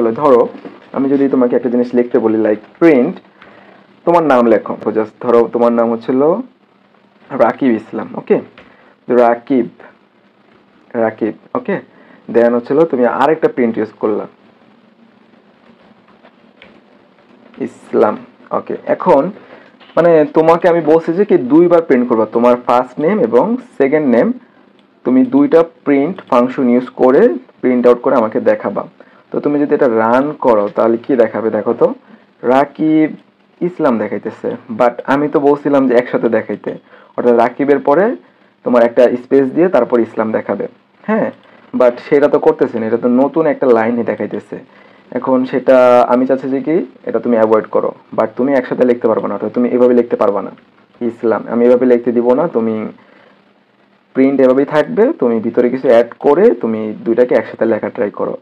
আসলে ধরো আমি যদি তোমাকে একটা জিনিস লিখতে বলি লাইক প্রিন্ট তোমার নাম লেখো, জাস্ট ধরো তোমার নাম হচ্ছিল রাকিব ইসলাম, ওকে, রাকিব রাকিব ওকে, দেন হচ্ছিল তুমি আরেকটা প্রিন্ট ইউজ করলা ইসলাম, ওকে। এখন মানে তোমাকে আমি বলছি যে কি দুইবার প্রিন্ট করবা তোমার ফার্স্ট নেম এবং সেকেন্ড নেম, তুমি দুইটা প্রিন্ট ফাংশন ইউজ করে প্রিন্ট আউট করে আমাকে দেখাবা। তো তুমি যদি এটা রান করো তাহলে কি দেখাবে দেখো তো, রাকিব ইসলাম দেখাইতেছে, বাট আমি তো বলছিলাম যে একসাথে দেখাইতে, অর্থাৎ রাকিবের পরে তোমার একটা স্পেস দিয়ে তারপর ইসলাম দেখাবে, হ্যাঁ, বাট সেটা তো করতেছে না, এটা তো নতুন একটা লাইনই দেখাইতেছে। এখন সেটা আমি চাচ্ছি যে কি এটা তুমি অ্যাভয়েড করো, বাট তুমি একসাথে লিখতে পারবে না, অর্থাৎ তুমি এভাবে লিখতে পারবে না ইসলাম, আমি এভাবে লিখতে দিব না, তুমি প্রিন্ট এভাবেই থাকবে, তুমি ভিতরে কিছু অ্যাড করে তুমি দুইটাকে একসাথে লেখা ট্রাই করো।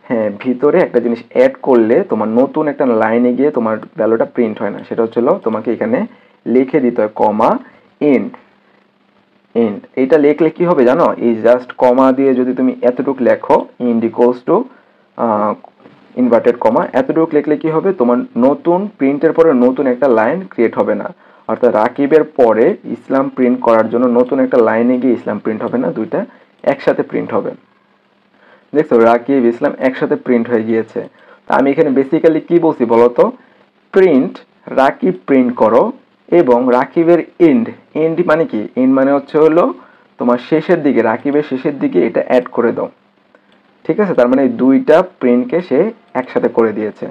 হ্যাঁ, ভিতরে একটা জিনিস অ্যাড করলে তোমার নতুন একটা লাইনে গিয়ে তোমার ভ্যালুটা প্রিন্ট হয় না, সেটা হচ্ছিল তোমাকে এখানে লিখে দিতে হয় কমা এন্ড, এন্ড এইটা লিখলে কি হবে জানো, এই জাস্ট কমা দিয়ে যদি তুমি এতটুকু লেখো ইন্ড ইকুয়ালস টু ইনভার্টেড কমা, এতটুকু লিখলে কি হবে, তোমার নতুন প্রিন্টের পরে নতুন একটা লাইন ক্রিয়েট হবে না, অর্থাৎ রাকিবের পরে ইসলাম প্রিন্ট করার জন্য নতুন একটা লাইনে গিয়ে ইসলাম প্রিন্ট হবে না, দুইটা একসাথে প্রিন্ট হবে। দেখছো রাকিব ইসলাম একসাথে প্রিন্ট হয়ে গিয়েছে। তা আমি এখানে বেসিক্যালি কি বলছি বলতো, প্রিন্ট রাকিব প্রিন্ট করো এবং রাকিবের এন্ড, এন্ড মানে কি, এন্ড মানে হচ্ছে হলো তোমার শেষের দিকে, রাকিবের শেষের দিকে এটা অ্যাড করে দাও, ঠিক আছে, তার মানে দুইটা প্রিন্টকে সে একসাথে করে দিয়েছে।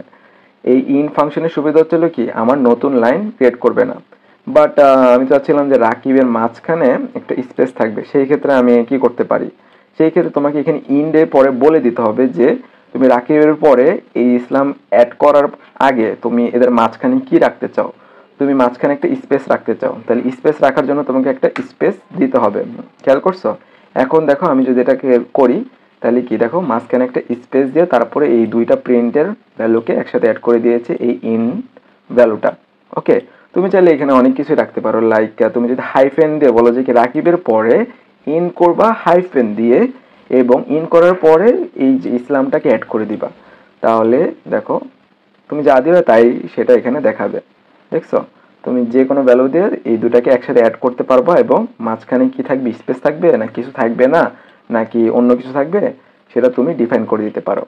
এই ইন ফাংশনের সুবিধা হচ্ছিল কি আমার নতুন লাইন ক্রিয়েট করবে না, বাট আমি চাচ্ছিলাম যে রাকিবের মাঝখানে একটা স্পেস থাকবে, সেই ক্ষেত্রে আমি কি করতে পারি, সেই ক্ষেত্রে তোমাকে এখানে ইন্ডে পরে বলে দিতে হবে যে তুমি রাকিবের পরে এই ইসলাম অ্যাড করার আগে তুমি এদের মাঝখানে কি রাখতে চাও, তুমি মাঝখানে একটা স্পেস রাখতে চাও, তাহলে স্পেস রাখার জন্য তোমাকে একটা স্পেস দিতে হবে, খেয়াল করছো? এখন দেখো আমি যদি এটাকে করি তাহলে কি দেখো মাঝখানে একটা স্পেস দিয়ে তারপরে এই দুইটা প্রিন্টের ভ্যালুকে একসাথে অ্যাড করে দিয়েছে এই ইন ভ্যালুটা, ওকে। তুমি চাইলে এখানে অনেক কিছু রাখতে পারো, লাইক তুমি যদি হাইফেন দিয়ে বলো যে কি রাকিবের পরে ইন করবা হাইফেন দিয়ে এবং ইন করার পরে এই যে ইসলামটাকে অ্যাড করে দিবা, তাহলে দেখো তুমি যা দিবে তাই সেটা এখানে দেখাবে, দেখছো? তুমি যে কোনো ভ্যালু দিয়ে এই দুটাকে একসাথে অ্যাড করতে পারবা এবং মাঝখানে কি থাকবে, স্পেস থাকবে না কিছু থাকবে না নাকি অন্য কিছু থাকবে, সেটা তুমি ডিফাইন করে দিতে পারো।